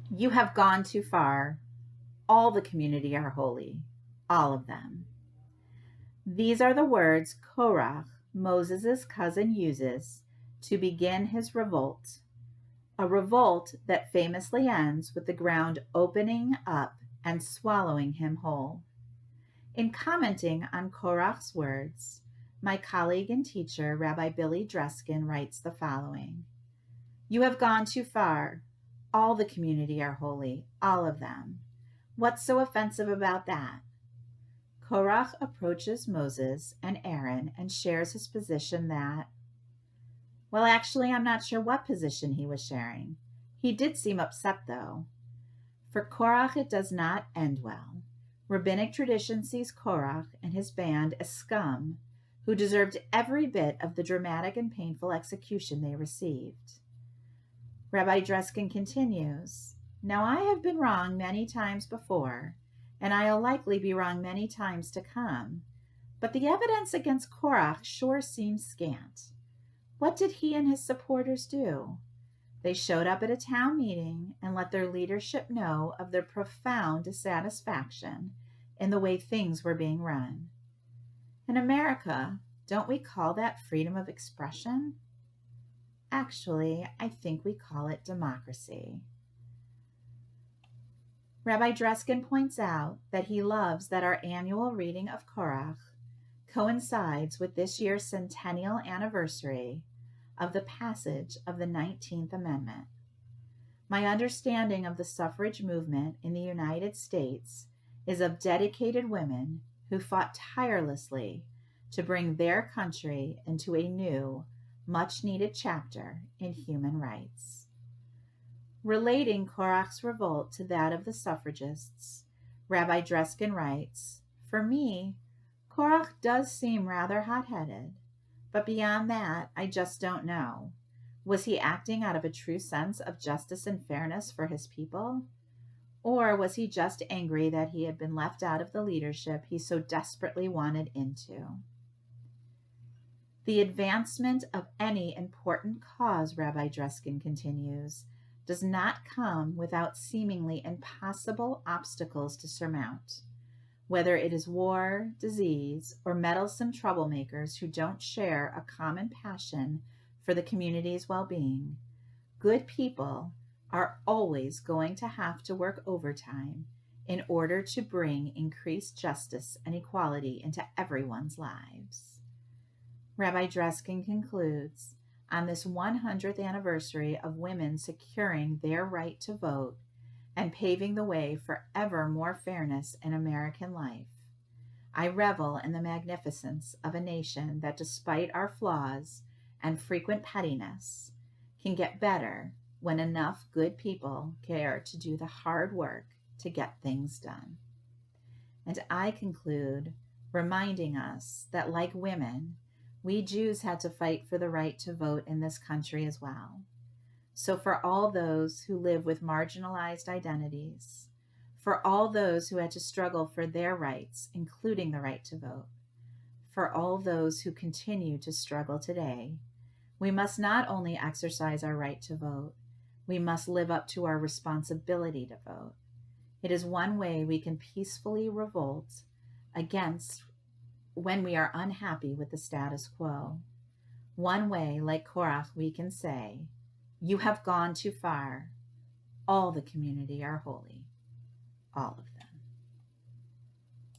You have gone too far. All the community are holy, all of them. These are the words Korach, Moses' cousin, uses to begin his revolt, a revolt that famously ends with the ground opening up and swallowing him whole. In commenting on Korach's words, my colleague and teacher, Rabbi Billy Dreskin, writes the following: You have gone too far. All the community are holy, all of them. What's so offensive about that? Korach approaches Moses and Aaron and shares his position that, well, actually, I'm not sure what position he was sharing. He did seem upset, though. For Korach, it does not end well. Rabbinic tradition sees Korach and his band as scum who deserved every bit of the dramatic and painful execution they received. Rabbi Dreskin continues, Now I have been wrong many times before, and I'll likely be wrong many times to come, but the evidence against Korach sure seems scant. What did he and his supporters do? They showed up at a town meeting and let their leadership know of their profound dissatisfaction in the way things were being run. In America, don't we call that freedom of expression? Actually, I think we call it democracy. Rabbi Dreskin points out that he loves that our annual reading of Korach coincides with this year's centennial anniversary of the passage of the 19th Amendment. My understanding of the suffrage movement in the United States is of dedicated women who fought tirelessly to bring their country into a new, much-needed chapter in human rights. Relating Korach's revolt to that of the suffragists, Rabbi Dreskin writes, For me, Korach does seem rather hot-headed, but beyond that, I just don't know. Was he acting out of a true sense of justice and fairness for his people? Or was he just angry that he had been left out of the leadership he so desperately wanted into? The advancement of any important cause, Rabbi Dreskin continues, does not come without seemingly impossible obstacles to surmount. Whether it is war, disease, or meddlesome troublemakers who don't share a common passion for the community's well-being, good people are always going to have to work overtime in order to bring increased justice and equality into everyone's lives. Rabbi Dreskin concludes, on this 100th anniversary of women securing their right to vote and paving the way for ever more fairness in American life, I revel in the magnificence of a nation that, despite our flaws and frequent pettiness, can get better when enough good people care to do the hard work to get things done. And I conclude reminding us that, like women, we Jews had to fight for the right to vote in this country as well. So for all those who live with marginalized identities, for all those who had to struggle for their rights, including the right to vote, for all those who continue to struggle today, we must not only exercise our right to vote, we must live up to our responsibility to vote. It is one way we can peacefully revolt against when we are unhappy with the status quo. One way, like Korach, we can say, You have gone too far. All the community are holy. All of them.